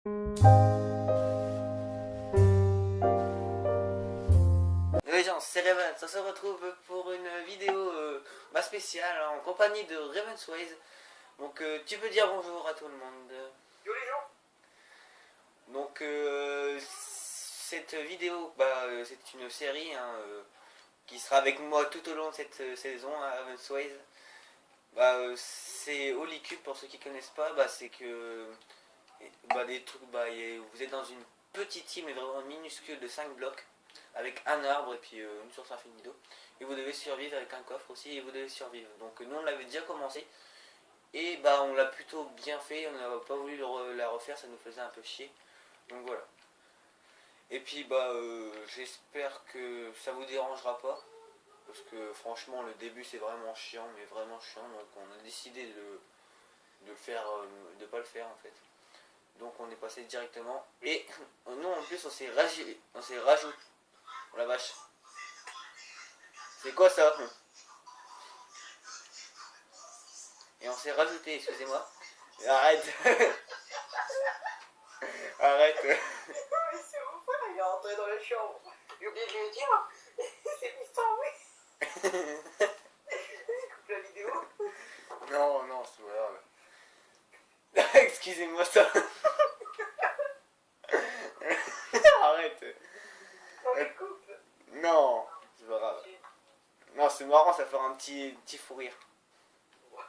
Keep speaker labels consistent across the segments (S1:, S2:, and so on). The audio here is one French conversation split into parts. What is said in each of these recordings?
S1: Les gens, c'est Raven, ça se retrouve pour une vidéo spéciale en compagnie de Ravensways. Donc tu peux dire bonjour à tout le monde.
S2: Yo les gens.
S1: Donc cette vidéo, c'est une série qui sera avec moi tout au long de cette saison à Ravensways. C'est Holy Cube pour ceux qui connaissent pas, c'est que des trucs, vous êtes dans une petite team mais vraiment minuscule de 5 blocs avec un arbre et puis une source infinie d'eau, et vous devez survivre avec un coffre aussi, et vous devez survivre. Donc nous on l'avait déjà commencé et on l'a plutôt bien fait, on n'a pas voulu la refaire, ça nous faisait un peu chier, donc voilà. Et puis j'espère que ça vous dérangera pas, parce que franchement le début c'est vraiment chiant, mais vraiment chiant, donc on a décidé de le faire, de pas le faire en fait. Donc on est passé directement, et nous en plus on s'est rajouté. Oh la vache. C'est quoi ça? Et on s'est rajouté, excusez-moi. Arrête. Arrête.
S2: Mais c'est mon frère, il est rentré dans la chambre. J'ai oublié de lui dire. C'est putain, oui. Coupe la vidéo.
S1: Non, c'est pas grave. Excusez-moi ça. Arrête.
S2: Non mais coupe.
S1: Non, c'est pas grave. Non, c'est marrant, ça fera un petit fou rire.
S2: Bon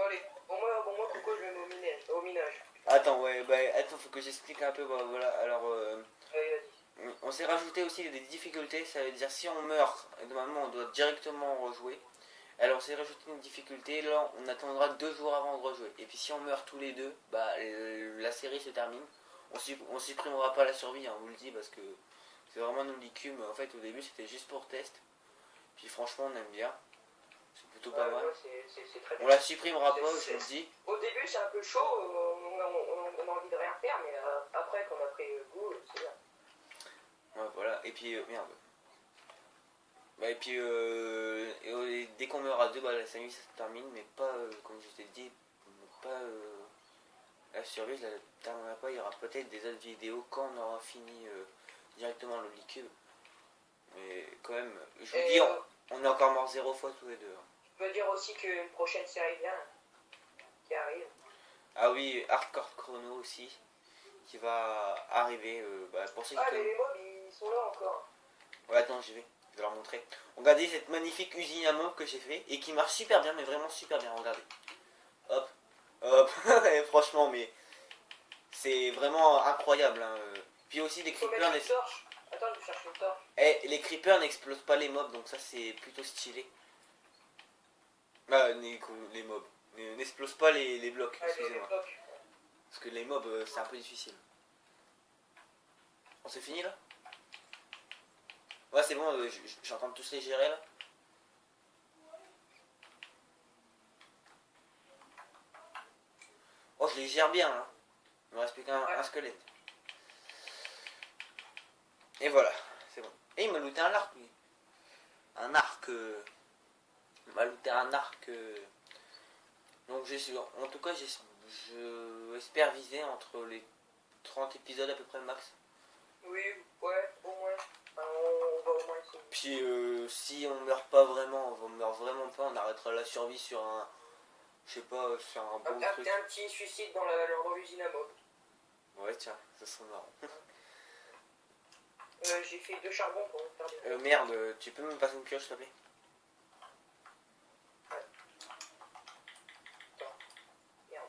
S2: allez, bon moi pourquoi je me mets au minage.
S1: Attends, attends, faut que j'explique un peu, voilà, alors...
S2: Allez, vas-y.
S1: on s'est rajouté aussi des difficultés, ça veut dire si on meurt, normalement on doit directement rejouer. Alors on s'est rajouté une difficulté, là on attendra 2 jours avant de rejouer. Et puis si on meurt tous les deux, la série se termine. On supprimera pas la survie, on vous le dit, parce que c'est vraiment nous l'IQ, mais en fait au début c'était juste pour test. Puis franchement on aime bien, c'est plutôt pas mal.
S2: Ouais, c'est très bien.
S1: On la supprimera pas, je vous le dis.
S2: Au début c'est un peu chaud, on a envie de rien faire, mais après quand on a pris goût, c'est bien.
S1: Ouais, voilà, et puis merde. Et puis dès qu'on meurt à deux, la série ça se termine, mais pas, comme je t'ai dit, pas la survie, ça ne terminera pas. Il y aura peut-être des autres vidéos quand on aura fini directement le liquide. Mais quand même, je vous dis, on est encore mort 0 fois tous les deux.
S2: Je peux dire aussi qu'une prochaine série vient, qui arrive.
S1: Ah oui, Hardcore Chrono aussi, qui va arriver, pour ceux qui
S2: mais
S1: connaissent.
S2: les mobs ils sont là encore.
S1: Ouais, attends, je vais leur montrer. Regardez cette magnifique usine à mobs que j'ai fait et qui marche super bien, mais vraiment super bien, regardez. Hop, hop, et franchement, mais c'est vraiment incroyable. Puis aussi les creepers.
S2: Attends, je cherche une torche.
S1: Les creepers n'explosent pas les mobs, donc ça c'est plutôt stylé. Les mobs n'explosent pas les blocs, excusez-moi. Parce que les mobs c'est un peu difficile. On s'est fini là? Ouais, c'est bon, j'entends tous les gérer là. Oh, je les gère bien là. Il me reste plus qu'un squelette. Et voilà, c'est bon. Et il m'a looté un arc, lui. Un arc. Il m'a looté un arc. Donc, en tout cas, j'espère viser entre les 30 épisodes à peu près max.
S2: Oui, ouais, au moins. On va au moins essayer.
S1: Puis, si on meurt pas vraiment, on meurt vraiment pas, on arrêtera la survie sur un. Je sais pas, sur un bon truc.
S2: Un petit suicide dans l'usine à mob.
S1: Ouais, tiens, ça serait marrant.
S2: J'ai fait 2 charbons pour faire des...
S1: Merde, tu peux me passer une pioche s'il te plaît?
S2: Ouais. Attends. Merde.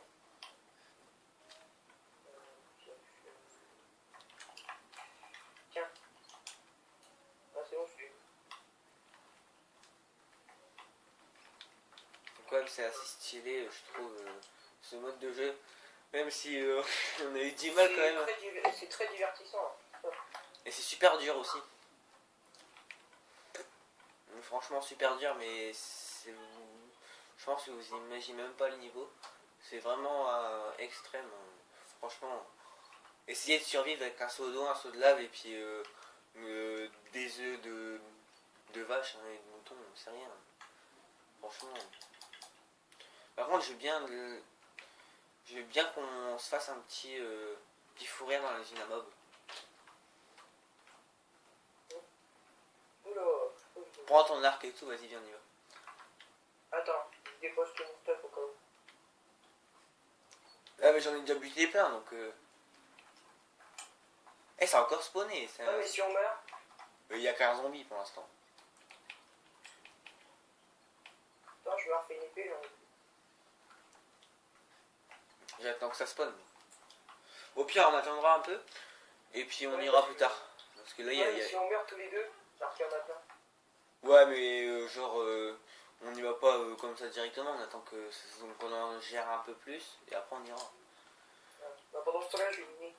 S2: Tiens. Ah, c'est bon, je suis.
S1: Quand même, c'est assez stylé, je trouve, ce mode de jeu. Même si on a eu du mal quand même.
S2: C'est très divertissant.
S1: Et c'est super dur aussi. Franchement super dur, mais je pense que vous imaginez même pas le niveau. C'est vraiment extrême. Franchement, essayez de survivre avec un seau d'eau, un seau de lave et puis des œufs de vache et de mouton, c'est rien. Franchement. Par contre, Je veux bien qu'on se fasse un petit fou rire dans la usine à mob.
S2: Oula.
S1: Prends ton arc et tout, vas-y, viens, on y va.
S2: Attends, je dépose tout mon stuff au cas où.
S1: Ah, mais j'en ai déjà buté plein donc. Eh, ça a encore spawné.
S2: Ah, mais si on meurt,
S1: Il y a qu'un zombie pour l'instant.
S2: attends, je me refais une épée, là.
S1: J'attends que ça spawn. Au pire, on attendra un peu. Et puis on
S2: Ouais,
S1: ira
S2: parce
S1: plus
S2: que-
S1: tard. Parce que là, il y a.
S2: Ouais, mais si on meurt tous les deux, alors qu'il y en a plein.
S1: Ouais, mais genre, on n'y va pas comme ça directement. On attend qu'on en gère un peu plus. Et après, on ira.
S2: Ouais. Bah, pendant ce temps-là, je vais miner.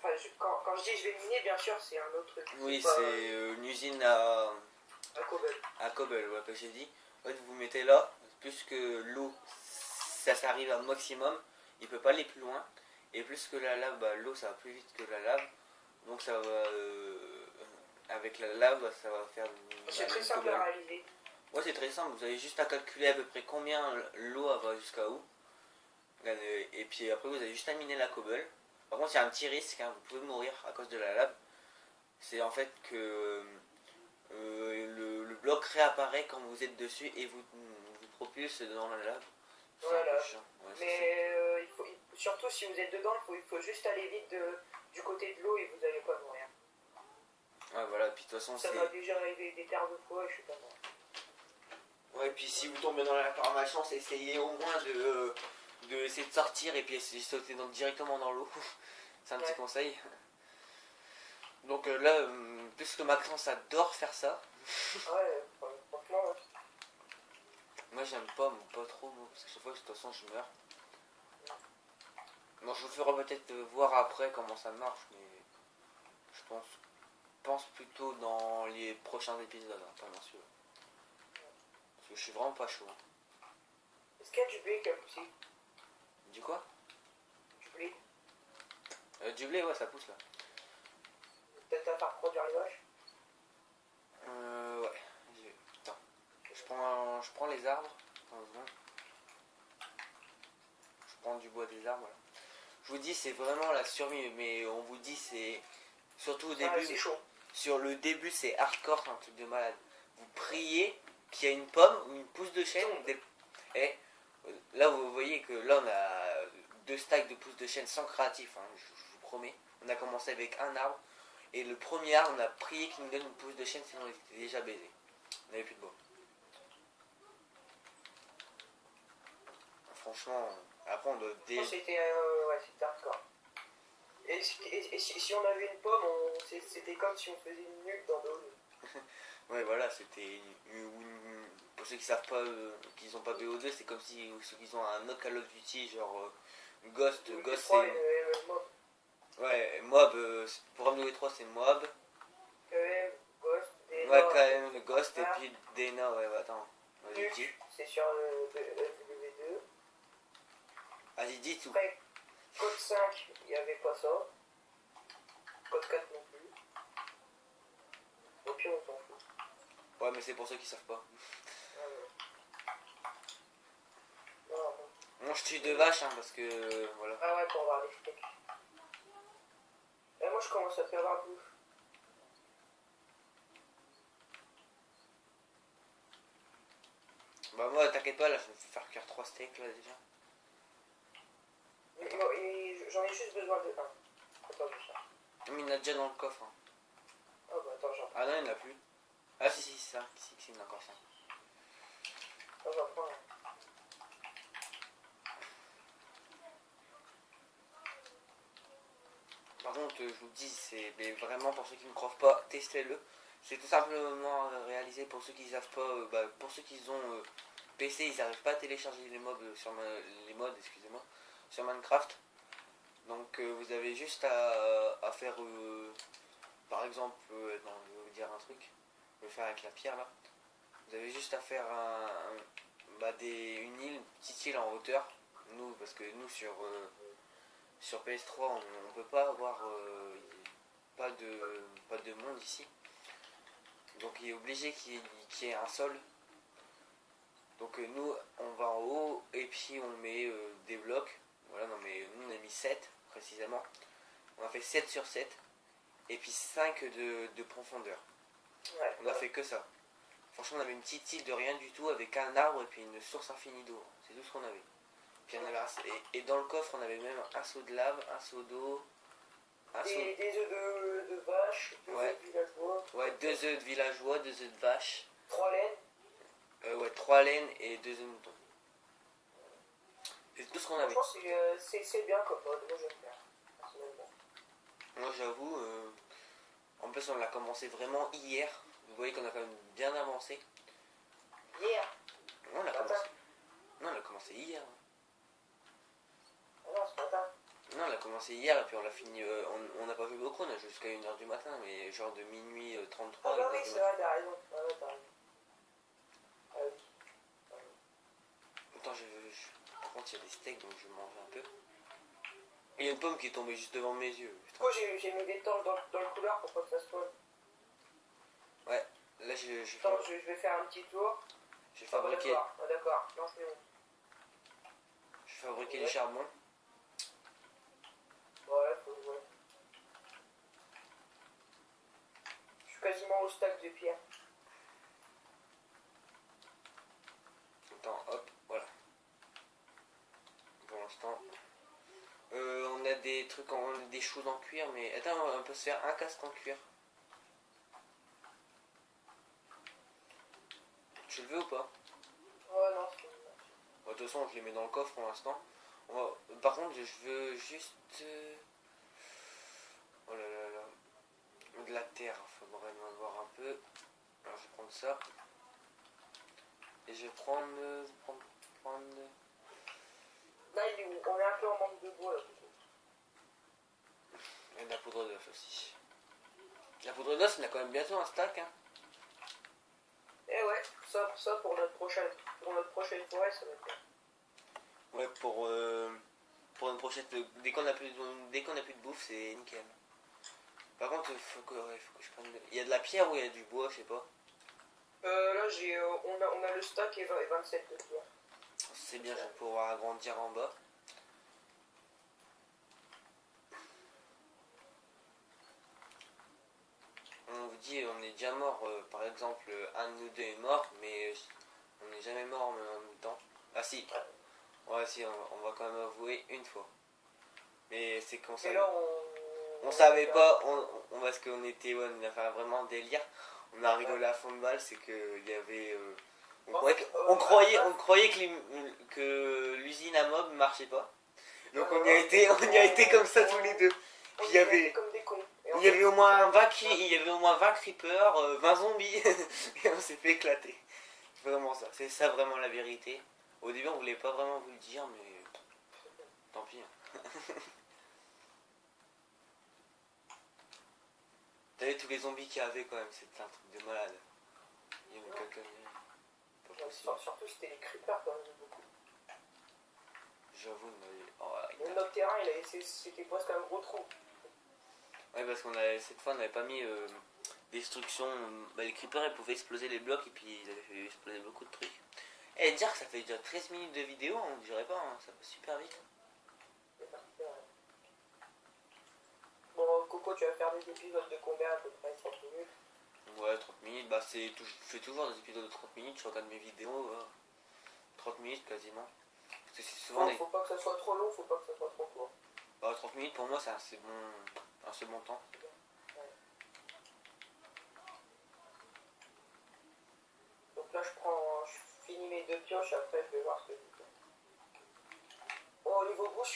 S2: Enfin, quand je dis je vais miner, bien sûr, c'est un autre truc.
S1: Oui,
S2: pas,
S1: c'est une usine à
S2: cobble.
S1: cobble, ouais, que j'ai dit. En fait, vous mettez là. Plus que l'eau, ça s'arrive à un maximum. Il peut pas aller plus loin. Et plus que la lave, bah, l'eau, ça va plus vite que la lave. Donc ça va... avec la lave, ça va faire...
S2: C'est très simple à réaliser.
S1: Ouais, c'est très simple. Vous avez juste à calculer à peu près combien l'eau va jusqu'à où. Et puis après, vous avez juste à miner la cobble. Par contre, il y a un petit risque. Hein, vous pouvez mourir à cause de la lave. C'est en fait que le bloc réapparaît quand vous êtes dessus et vous propulse dans la lave. C'est un
S2: Voilà.
S1: peu chiant. Ouais,
S2: Mais surtout si vous êtes dedans, il faut juste aller vite du côté de l'eau et vous n'allez pas mourir.
S1: ouais, voilà. Puis de toute façon,
S2: Ça m'a déjà arrivé des terres de fois et je suis pas mort.
S1: ouais, puis si vous tombez dans la malchance, essayez au moins de essayer de sortir et puis essayer de sauter directement dans l'eau. C'est un petit
S2: Ouais.
S1: conseil. Donc là, plus que Maxence adore faire ça.
S2: Ouais, franchement, ouais.
S1: Moi j'aime pas, mais pas trop, moi, parce que chaque fois de toute façon je meurs. Bon, je vous ferai peut-être voir après comment ça marche, mais je pense plutôt dans les prochains épisodes, hein, pas bien sûr. Parce que je suis vraiment pas chaud.
S2: Est-ce qu'il y a du blé qui a poussé?
S1: Du quoi?
S2: Du blé?
S1: Du blé, ouais, ça pousse là.
S2: Peut-être à faire produire les vaches?
S1: Ouais. Attends. Je prends les arbres. Attends, une seconde. Je prends du bois des arbres, voilà. Je vous dis, c'est vraiment la survie, mais on vous dit, c'est surtout au début.
S2: Ah, c'est chaud.
S1: Sur le début, c'est hardcore, c'est un truc de malade. Vous priez qu'il y a une pomme ou une pousse de chêne. Et là, vous voyez que là, on a 2 stacks de pousses de chêne sans créatif, hein, je vous promets. On a commencé avec un arbre. Et le premier arbre, on a prié qu'il nous donne une pousse de chêne, sinon on était déjà baisé. On n'avait plus de bois. Franchement, après on doit
S2: C'était hardcore. Et si on avait une pomme, c'était comme si on faisait une nuque dans l'eau.
S1: Ouais, voilà, c'était pour ceux qui savent pas, qu'ils ont pas BO2, c'est comme si ceux qui ont un autre Call of Duty, genre Ghost, c'est...
S2: Mob.
S1: Ouais, Mob, pour MW3 c'est Mob.
S2: Ghost, Dena.
S1: Ouais, quand même, le Ghost et
S2: Ah.
S1: puis Dena, ouais, attends. Vas-y, dis.
S2: Nuke, c'est sur W2.
S1: Vas-y, dis tout.
S2: Après, code 5, il n'y avait pas ça. Code 4 non plus. Au pire, on s'en fout.
S1: Ouais, mais c'est pour ceux qui savent pas.
S2: Non.
S1: Bon, je tue 2 vaches, hein, parce que, voilà.
S2: Ah ouais, pour voir les steaks. Et moi, je commence à faire la bouffe.
S1: Bah moi, t'inquiète pas, là, je vais faire cuire 3 steaks, là, déjà.
S2: J'en ai juste besoin de 1. Attends, je cherche.
S1: Mais il y en a déjà dans le coffre. Hein.
S2: Oh bah attends, j'en prends.
S1: Ah non, il n'y en a plus. Ah si, c'est ça. Si, il y en a encore 5.
S2: Attends, j'en prends un.
S1: Par contre, je vous dis, c'est vraiment pour ceux qui ne croient pas, testez-le. C'est tout simplement réalisé pour ceux qui ne savent pas, pour ceux qui ont PC, ils n'arrivent pas à télécharger les mobs les mods, excusez-moi, sur Minecraft. Donc vous avez juste à faire, par exemple, non, je vais vous dire un truc, je vais le faire avec la pierre là. Vous avez juste à faire une île, une petite île en hauteur. Nous, parce que nous sur PS3, on peut pas avoir pas de monde ici. Donc il est obligé qu'il y ait un sol. Donc nous on va en haut et puis on met des blocs. Voilà, non mais nous on a mis 7 précisément. On a fait 7 sur 7 et puis 5 de profondeur.
S2: Ouais,
S1: On a fait que ça. Franchement on avait une petite île de rien du tout avec un arbre et puis une source infinie d'eau. C'est tout ce qu'on avait. Puis on avait et dans le coffre on avait même un seau de lave, un seau d'eau, un seau...
S2: des œufs de vache, deux
S1: Ouais.
S2: œufs de villageois.
S1: Ouais, 2 œufs de villageois, 2 œufs de vache.
S2: 3 laines.
S1: Ouais, 3 laines et 2 œufs de mouton. C'est tout ce qu'on avait.
S2: Franchement, c'est bien comme mode. Moi, j'aime bien, personnellement.
S1: Moi, j'avoue, en plus, on l'a commencé vraiment hier. Vous voyez qu'on a quand même bien avancé.
S2: Hier.
S1: Non, on l'a
S2: Matin.
S1: commencé. Non, on l'a commencé hier.
S2: Ah non, ce matin.
S1: Non, on l'a commencé hier et puis on l'a fini. On n'a pas fait beaucoup, on a joué jusqu'à 1h du matin, mais genre de minuit 33
S2: Ah
S1: à
S2: bah
S1: 1h
S2: oui,
S1: du
S2: c'est
S1: matin.
S2: vrai, t'as raison. Ah ouais, t'as raison. Ah oui.
S1: Attends, par contre, il y a des steaks donc je mange un peu. Et il y a une pomme qui est tombée juste devant mes yeux. Putain.
S2: Moi, j'ai mis des temps dans le couloir pour pas que ça se voit.
S1: Ouais, là je
S2: Attends, je vais faire un petit tour.
S1: j'ai
S2: Ah bah
S1: fabriqué,
S2: d'accord, ah, d'accord. Non, c'est bon.
S1: j'ai fabriqué du charbon.
S2: Ouais, faut le voir. Je suis quasiment au stack de pierre.
S1: Attends, hop, voilà. Pour l'instant. On a des trucs, des choses en cuir, mais attends, on peut se faire un casque en cuir. Tu le veux ou pas?
S2: Ouais, non, c'est bon.
S1: Bon, de toute façon, je les mets dans le coffre pour l'instant. Par contre, je veux juste... Oh là là là. De la terre, faudrait en avoir un peu. Alors, je vais prendre ça. Et je vais prendre...
S2: Là, on est un peu en manque de bois, là.
S1: Et de la poudre d'œuf aussi. La poudre d'œuf, on a quand même bientôt un stack, hein.
S2: Eh ouais, ça pour notre prochaine forêt, ça va être bien.
S1: Ouais, pour une prochaine... Dès qu'on a plus de bouffe, c'est nickel. Par contre, faut que je prenne... Il y a de la pierre ou il y a du bois, je sais pas.
S2: Là, on a le stack et 27 de pierre.
S1: C'est bien, je vais pouvoir agrandir en bas. On vous dit, on est déjà mort, par exemple, un de nous deux est mort, mais on n'est jamais mort en même temps. Ah si, ouais si, on va quand même avouer une fois. Mais c'est qu'on
S2: Et
S1: savait,
S2: là,
S1: on savait pas, parce qu'on était, ouais, on a fait vraiment un délire. On a rigolé à fond de balle, c'est qu'il y avait... on croyait que l'usine à mob marchait pas. Donc on y a été comme ça tous les deux. Puis il y avait...
S2: comme des cons.
S1: Il y avait au moins 20 creepers, 20 zombies, et on s'est fait éclater. C'est vraiment ça, c'est ça vraiment la vérité. Au début on voulait pas vraiment vous le dire, mais tant pis. T'avais tous les zombies qu'il y avait quand même, c'était un truc de malade. Il y avait quelqu'un... Pas possible.
S2: Surtout, c'était les creepers quand même, beaucoup.
S1: J'avoue, mais...
S2: Notre terrain, c'était presque un gros trou.
S1: Ouais, parce cette fois on n'avait pas mis destruction. Bah, les creepers ils pouvaient exploser les blocs et puis ils avaient fait exploser beaucoup de trucs. Et dire que ça fait déjà 13 minutes de vidéo, on dirait pas, hein, ça passe super vite.
S2: Bon, Coco, tu vas faire des épisodes de combien à peu près 30 minutes?
S1: Ouais, 30 minutes, bah je fais toujours des épisodes de 30 minutes, je regarde mes vidéos, 30 minutes quasiment. Parce que c'est souvent
S2: Faut pas que ça soit trop long, faut pas que ça soit trop court.
S1: Bah, 30 minutes pour moi c'est un assez bon temps.
S2: Ouais. Donc là, je finis mes 2 pioches, après je vais voir ce que je fais. Bon, au niveau bouffe,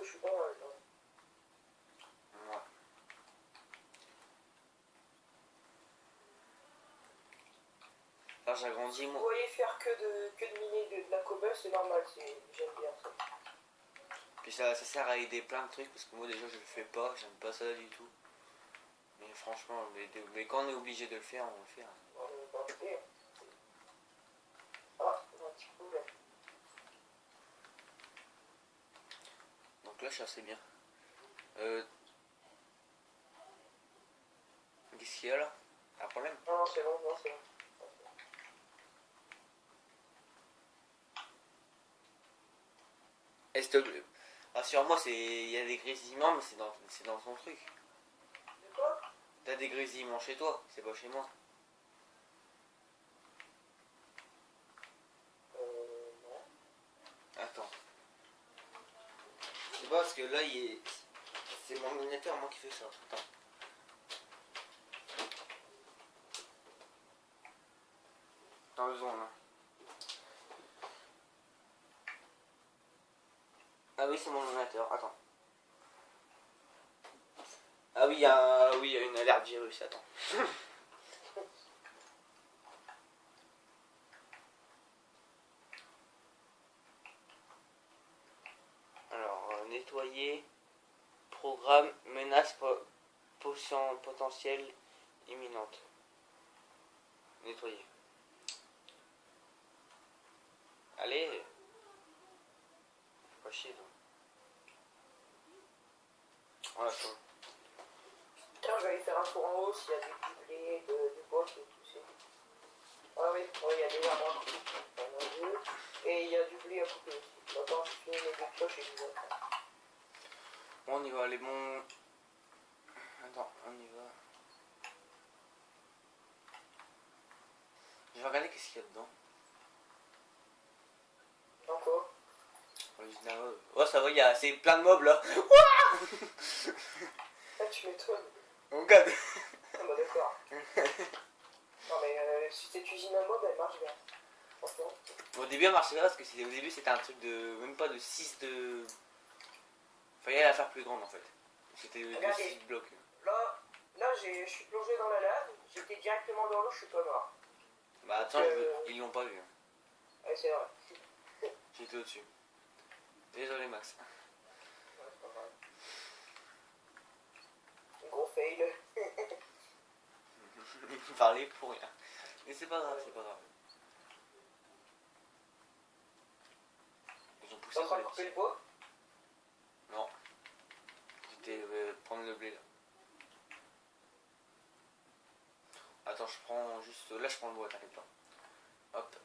S2: je suis pas mal.
S1: Ouais. Là j'agrandis
S2: Vous
S1: moi.
S2: voyez faire que de miner de la cobble, c'est normal, j'aime bien ça.
S1: Puis ça sert à aider plein de trucs parce que moi déjà je le fais pas, j'aime pas ça du tout. Mais franchement, mais quand on est obligé de le faire, on le fait. Hein.
S2: Ah, un petit problème.
S1: Donc là je suis assez bien. Qu'est-ce qu'il y a là? Un problème?
S2: Non, c'est bon, non, c'est bon.
S1: Rassure-moi, il y a des grésillements, mais c'est dans ton truc.
S2: De quoi?
S1: T'as des grésillements chez toi, c'est pas chez moi.
S2: Non.
S1: Attends. C'est pas parce que là, c'est mon ordinateur, moi, qui fait ça. Attends. Attends 2 secondes, hein. Ah oui, c'est mon ordinateur, attends. Ah oui, il y a une alerte virus, attends. Alors, nettoyer, programme, menace potentielle imminente. Nettoyer. Allez. Pas chier, toi. Voilà, c'est bon.
S2: Tiens, je vais aller faire un tour en haut s'il y a du blé, du bois et tout ça. Ah oui, il y a des arbres à couper. Il y en a deux. Et il y a du blé à couper aussi. Attends, je finis mes deux cloches et je vais.
S1: Bon, on y va, les bons. Attends, on y va. Je vais regarder qu'est-ce qu'il y a dedans.
S2: Encore.
S1: Oh, ça va, c'est plein de mobs là.
S2: Ah, tu m'étonnes.
S1: On regarde.
S2: Ah bah d'accord. Non mais si cette usine à mob, elle marche bien. Franchement.
S1: Au début, elle marchait pas parce que au début, c'était un truc de. Même pas de 6 de. Fallait la faire plus grande en fait. C'était de
S2: Regardez.
S1: 6 blocs.
S2: Là je suis plongé dans la lave. J'étais directement dans l'eau, je suis pas mort.
S1: Bah attends, ils l'ont pas vu.
S2: Ouais, c'est vrai.
S1: J'étais au-dessus. Désolé, Max.
S2: Ouais, c'est pas grave. Gros fail.
S1: Il parlait pour rien. Mais c'est pas grave, c'est pas grave. Ils ont poussé
S2: T'es en
S1: pour
S2: train de
S1: les
S2: couper le
S1: petits.
S2: bois?
S1: Non. J'étais prendre le blé là. Attends, je prends juste. Là, je prends le bois, t'inquiète pas. Hop.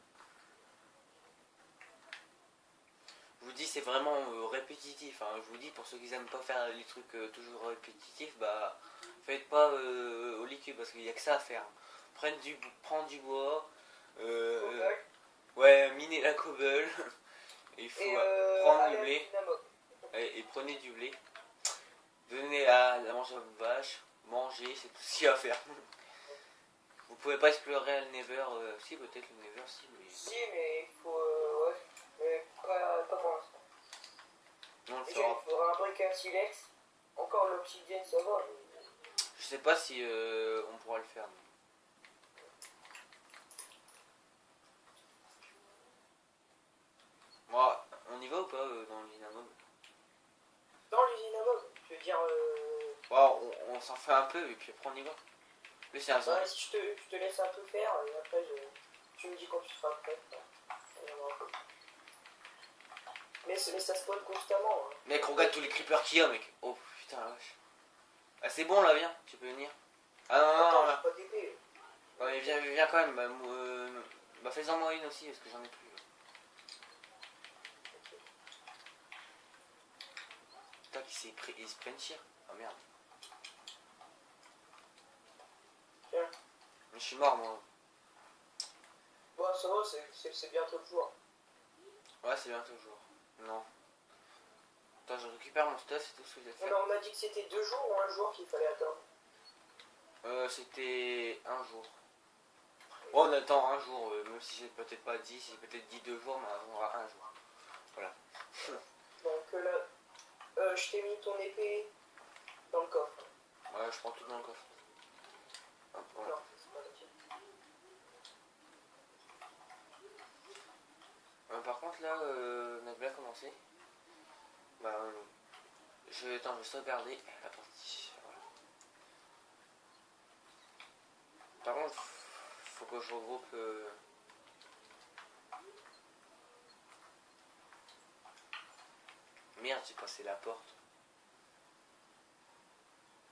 S1: Je vous dis, c'est vraiment répétitif. Hein. Je vous dis, pour ceux qui aiment pas faire les trucs toujours répétitifs, bah, faites pas au liquide parce qu'il y a que ça à faire. Prendre du bois.
S2: Cobble.
S1: Ouais, miner la cobble. Il faut
S2: Et
S1: prendre
S2: aller
S1: du
S2: à
S1: blé.
S2: l'usine à mob.
S1: Et prenez du blé. Donnez à manger à votre vache. Manger, c'est tout ce qu'il y a à faire. Vous pouvez pas explorer le Nether. Si, peut-être le Nether, si, mais.
S2: Si, mais il faut. Ouais. Mais pas pour l'instant.
S1: On le
S2: Déjà, il
S1: fera.
S2: faudra un brick à silex. Encore l'obsidienne, ça va.
S1: Je sais pas si on pourra le faire. Bon, on y va ou pas dans l'usine à mob?
S2: Dans l'usine à mob, je veux dire.
S1: Bon, on s'en fait un peu et puis après on y va. Mais c'est un zombie.
S2: Ouais, si je te laisse un peu faire, et après tu me dis quand tu seras prêt. Mais ça spawn constamment. Hein.
S1: Mec, regarde tous les creepers qu'il y a, mec. Oh putain, la vache. Ah, c'est bon là, viens, tu peux venir. Ah non, non, non,
S2: Attends,
S1: là.
S2: j'ai pas d'épée.
S1: Ouais, viens quand même. Bah fais-en moi une aussi parce que j'en ai plus. Tac, il se prennent tir. Ah merde.
S2: Tiens.
S1: Mais je suis mort moi.
S2: Bon, ça va, c'est bientôt le jour.
S1: Ouais, c'est bientôt le jour. Non. Attends, je récupère mon stuff, c'est tout ce que j'ai fait.
S2: Non, mais on m'a dit que c'était 2 jours ou 1 jour qu'il fallait attendre.
S1: C'était un jour. Bon, on attend un jour, même si j'ai peut-être pas dit, si j'ai peut-être dit 2 jours, mais on aura un jour. Voilà.
S2: Donc là, je t'ai mis ton épée dans le coffre.
S1: Ouais, je prends tout dans le coffre. Hop, voilà.
S2: Non, c'est pas utile.
S1: Par contre, là, on a bien commencé. Bah, je vais sauvegarder la partie. Voilà. Par contre, faut que je regroupe. Merde, j'ai passé la porte.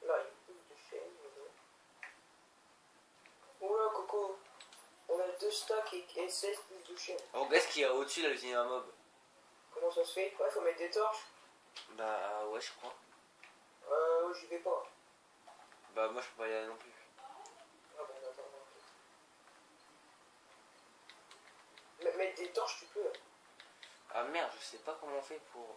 S2: Là, il y a plus de chaînes. Oula, Coco. On a 2 stacks et 16 plus de chaînes.
S1: Oh, qu'est-ce qu'il y a au-dessus de l'usine à mob?
S2: Quoi Comment ça se fait? Ouais, faut mettre des torches.
S1: Bah ouais, je crois.
S2: J'y vais pas.
S1: Bah moi je peux pas y aller non plus.
S2: Ah bon, attends, non. Mettre des torches, tu peux.
S1: Ah merde, je sais pas comment on fait pour...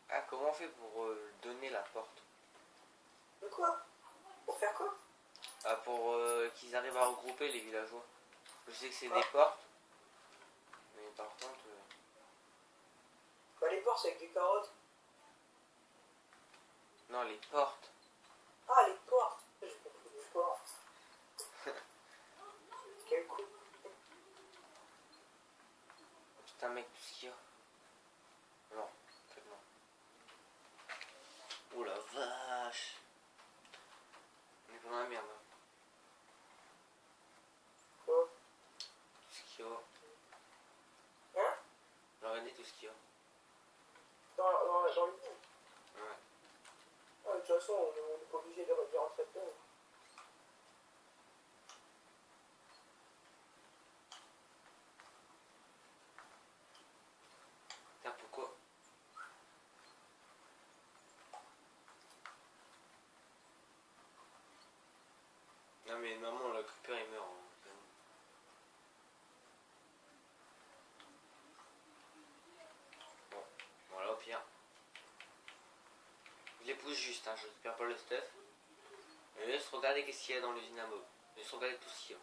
S1: Ah, comment on fait pour donner la porte?
S2: De quoi? Pour faire quoi?
S1: Ah, pour qu'ils arrivent à regrouper les villageois. Je sais que c'est des
S2: Ah.
S1: portes, mais par contre...
S2: Bah, les portes, c'est avec des carottes.
S1: Non, les portes.
S2: Ah, les portes. J'ai compris les portes. Quel coup.
S1: Putain mec, tout ce qu'il y a. Non, tellement. Oh la vache. On est dans la merde.
S2: Quoi?
S1: Tout ce qu'il y a.
S2: Hein?
S1: Regardez tout ce qu'il y a.
S2: Dans le lit.
S1: Ouais.
S2: Ah, de toute façon, on n'est pas obligé de rentrer dedans.
S1: Putain, pourquoi? Non mais maman, le creeper il meurt. Hein. Bon, voilà au pire. Je les pousse juste, hein, je récupère pas le stuff. Et juste regardez qu'est-ce qu'il y a dans l'usine à mob. Juste regardez tout ce qu'il y a.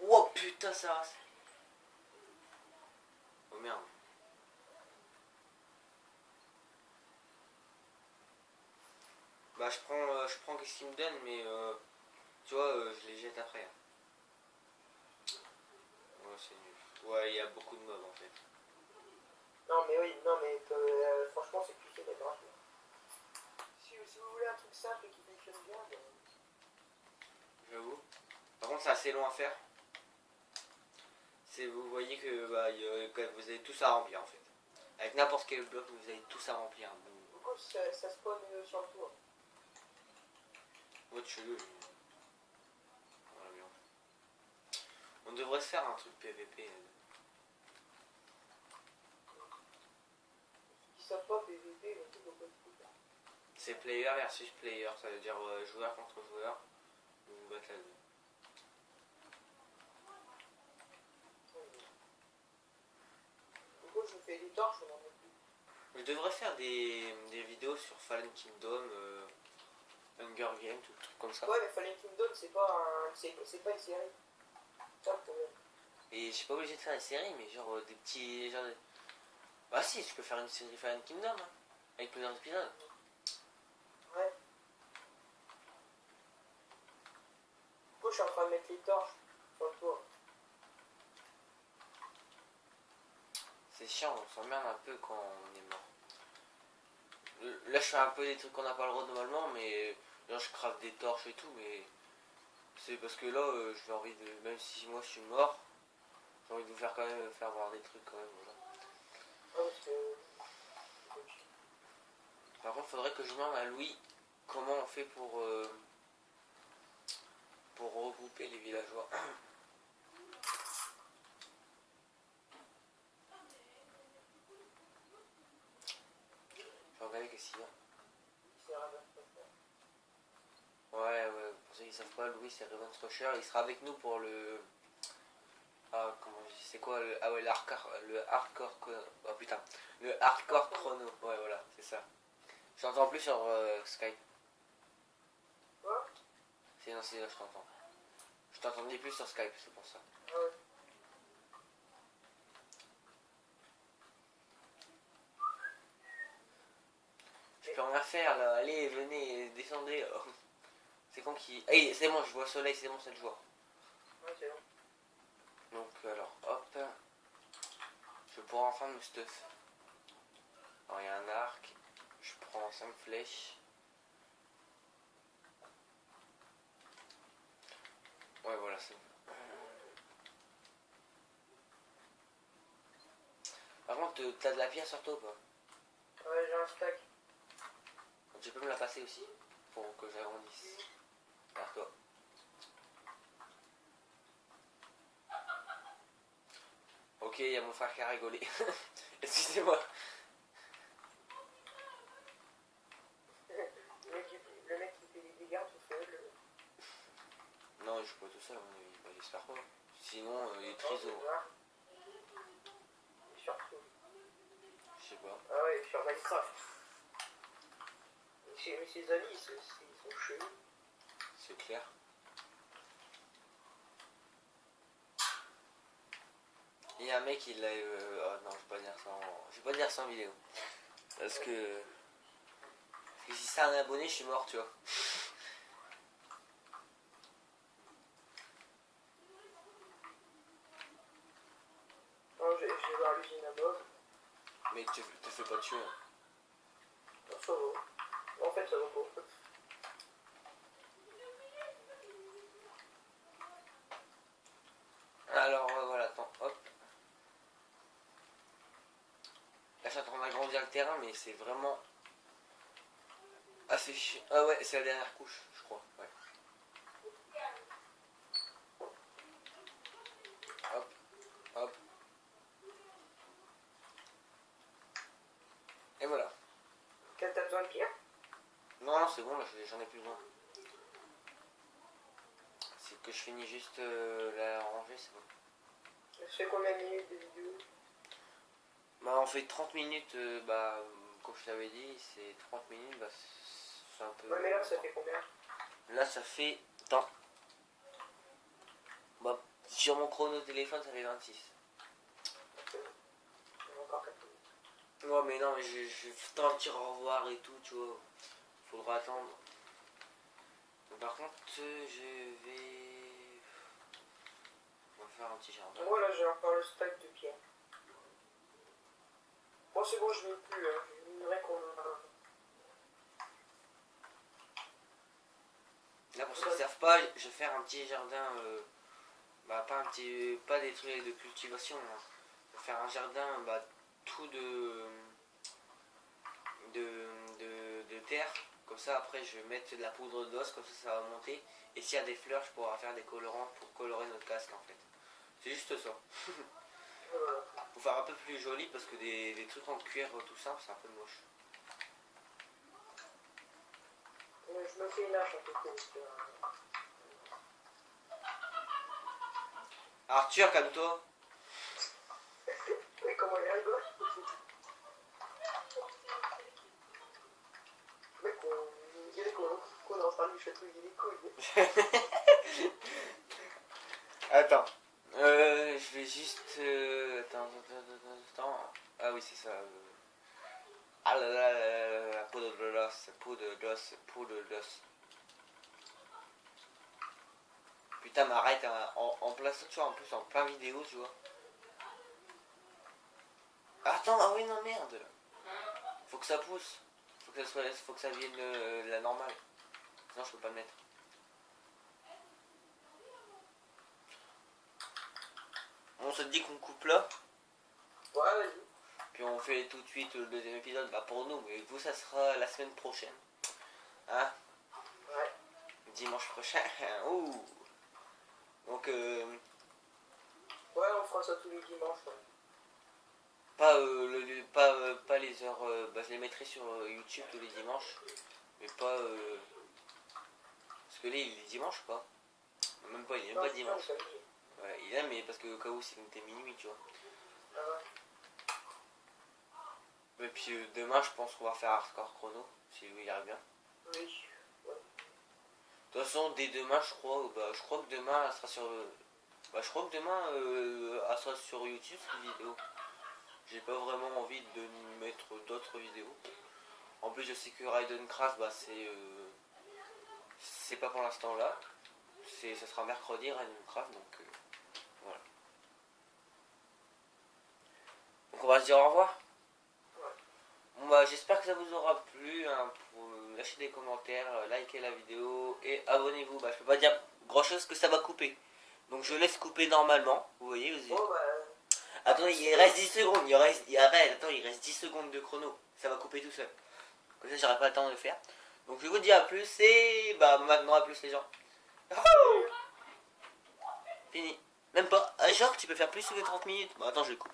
S1: Oh putain ça rase. Oh merde. Bah je prends qu'est-ce qu'il me donne mais tu vois je les jette après. Ouais c'est nul. Ouais il y a beaucoup de mobs en fait.
S2: Non, mais oui, non, mais franchement, c'est plus que grave. Si vous voulez un truc simple et qui fonctionne bien, ben...
S1: J'avoue. Par contre c'est assez long à faire. C'est vous voyez que bah, vous avez tous à remplir en fait. Avec n'importe quel bloc vous avez tous à remplir.
S2: Du coup, ça spawn sur le tour.
S1: Ouais chelou. Voilà, bien. On devrait se faire un truc PVP.
S2: Qui savent pas PVP, mais tout le monde.
S1: C'est player versus player, ça veut dire joueur contre joueur. Ou battle.
S2: Du coup, je me fais des torches, on en met plus.
S1: Je devrais faire des vidéos sur Fallen Kingdom, Hunger Games, tout le truc comme ça.
S2: Ouais, mais Fallen Kingdom, c'est pas une série. C'est ça le problème.
S1: Et je suis pas obligé de faire des séries, mais genre des petits. Genre Bah si, je peux faire une série Fallen Kingdom, hein, avec plusieurs épisodes.
S2: Ouais. Du coup, je suis en train de mettre les torches sur le tour.
S1: C'est chiant, on s'emmerde un peu quand on est mort. Là je fais un peu des trucs qu'on n'a pas le droit normalement, mais genre je crave des torches et tout, mais c'est parce que là j'ai envie de. Même si moi je suis mort, j'ai envie de vous faire quand même faire voir des trucs quand même. Voilà.
S2: Ouais, parce que...
S1: Par contre faudrait que je demande à Louis comment on fait pour regrouper les villageois. Je vais regarder qu'est-ce qu'il y a.
S2: C'est rien à
S1: Ouais, ouais, pour ceux qui savent pas, Louis c'est Raven Slasher, il sera avec nous pour le... Ah, comment je dis, c'est quoi le... Ah ouais, le hardcore... Oh putain, le hardcore chrono, ouais voilà, c'est ça. Je t'entends plus sur Skype.
S2: Quoi?
S1: C'est non, c'est là, je t'entends. Je t'entendais plus sur Skype, c'est pour ça.
S2: Ah ouais.
S1: Je peux rien faire là, allez, venez, descendez. Oh. C'est quand qui... Hey, c'est bon, je vois le soleil, c'est bon, c'est le jour.
S2: Ouais, c'est bon.
S1: Donc alors, hop. Je pourrais enfin me stuff. Alors il y a un arc. Je prends 5 flèches. Ouais voilà c'est bon. Par contre t'as de la pierre sur toi ou pas?
S2: Ouais, j'ai un stack.
S1: Tu peux me la passer aussi pour que j'agrandisse. Alors toi. Ok, il y a mon frère qui a rigolé. Excusez-moi.
S2: Le mec qui fait des dégâts tout seul.
S1: Non, il joue pas tout seul, j'espère pas. Sinon, il est trésor.
S2: Surtout.
S1: Je sais pas.
S2: Ah ouais, sur Minecraft. Mais ses amis, ils sont chelous.
S1: C'est clair. Il y a un mec, il a... oh non, je vais pas dire ça je vais pas dire ça en vidéo. Parce que si c'est un abonné, je suis mort, tu vois.
S2: Non, je vais voir l'usine à Bob.
S1: Mais tu te fais pas tuer. Hein.
S2: Non, ça va. En fait, ça va pas.
S1: Alors voilà, attends, hop. Là, je suis en train d'agrandir le terrain, mais c'est vraiment assez chiant. Ah ouais, c'est la dernière couche, je crois. Ouais. Hop, hop. Et voilà.
S2: T'as besoin de pierre?
S1: Non, non, c'est bon, là, j'en ai plus besoin. C'est que je finis juste la ranger, c'est bon.
S2: Ça fait combien de minutes de vidéo?
S1: Bah, on fait 30 minutes, comme je t'avais dit, c'est 30 minutes, bah, c'est un peu...
S2: Ouais, mais là, ça fait combien?
S1: Là, ça fait... Attends. Bah, sur mon chrono téléphone, ça fait 26.
S2: Encore 4 minutes.
S1: Ouais, mais non, mais je fais un petit au revoir et tout, tu vois. Faudra attendre. Par contre, je vais... On va faire un petit jardin.
S2: Moi, là, j'ai encore le stack de pierre. Bon, c'est bon, je mets plus. Hein. Je minerai qu'on...
S1: Là, pour ceux qui ne savent pas, je vais faire un petit jardin... pas des trucs de cultivation. Hein. Je vais faire un jardin, tout de terre. Comme ça, après, je vais mettre de la poudre d'os, comme ça va monter. Et s'il y a des fleurs, je pourrai faire des colorants pour colorer notre casque, en fait. C'est juste ça. Faut faire un peu plus joli, parce que des trucs en cuir tout simple, c'est un peu moche.
S2: Je me fais une hache un peu courte.
S1: Arthur, calme-toi.
S2: Mais comment il rigole? Mec, on dirait qu'on est en train de lui chatouiller les couilles.
S1: Attends. Je vais juste... Attends. Ah oui, c'est ça. Ah là là, la poudre de l'os. Putain, mais arrête, hein, en place, tu vois, en plus, en plein vidéo, tu vois. Attends, ah oui, non, merde. Faut que ça pousse. Faut que ça vienne la normale. Sinon, je peux pas le mettre. On se dit qu'on coupe là.
S2: Ouais, vas-y.
S1: Puis on fait tout de suite le deuxième épisode, pour nous, mais vous, ça sera la semaine prochaine. Hein?
S2: Ouais.
S1: Dimanche prochain. Ouh. Donc,
S2: Ouais, on fera ça tous les dimanches. Ouais.
S1: pas les heures. Je les mettrai sur YouTube tous les dimanches. Mais pas. Parce que là, il est dimanche ou pas? Même pas, il est même pas dimanche. Ouais, il est, mais parce que au cas où c'était minuit, tu vois.
S2: Ah ouais.
S1: Et puis demain, je pense qu'on va faire Hardcore Chrono, si lui il arrive bien.
S2: Oui. Ouais.
S1: De toute façon, dès demain, je crois que demain, elle sera sur. Je crois que demain, elle sera sur YouTube cette vidéo. J'ai pas vraiment envie de mettre d'autres vidéos. En plus, je sais que Raidencraft, c'est pas pour l'instant là. Ça sera mercredi Raidencraft, donc voilà. Donc on va se dire au revoir. Bon, j'espère que ça vous aura plu. Hein, lâchez des commentaires, likez la vidéo et abonnez-vous. Je peux pas dire grand chose que ça va couper. Donc je laisse couper normalement. Vous voyez,
S2: Bon,
S1: attendez, il reste 10 secondes. Il reste 10 secondes de chrono. Ça va couper tout seul. Comme ça, j'aurai pas le temps de le faire. Donc je vous dis à plus et maintenant à plus les gens. Fini. Même pas. Ah, genre, tu peux faire plus que 30 minutes. Bon, attends, je coupe.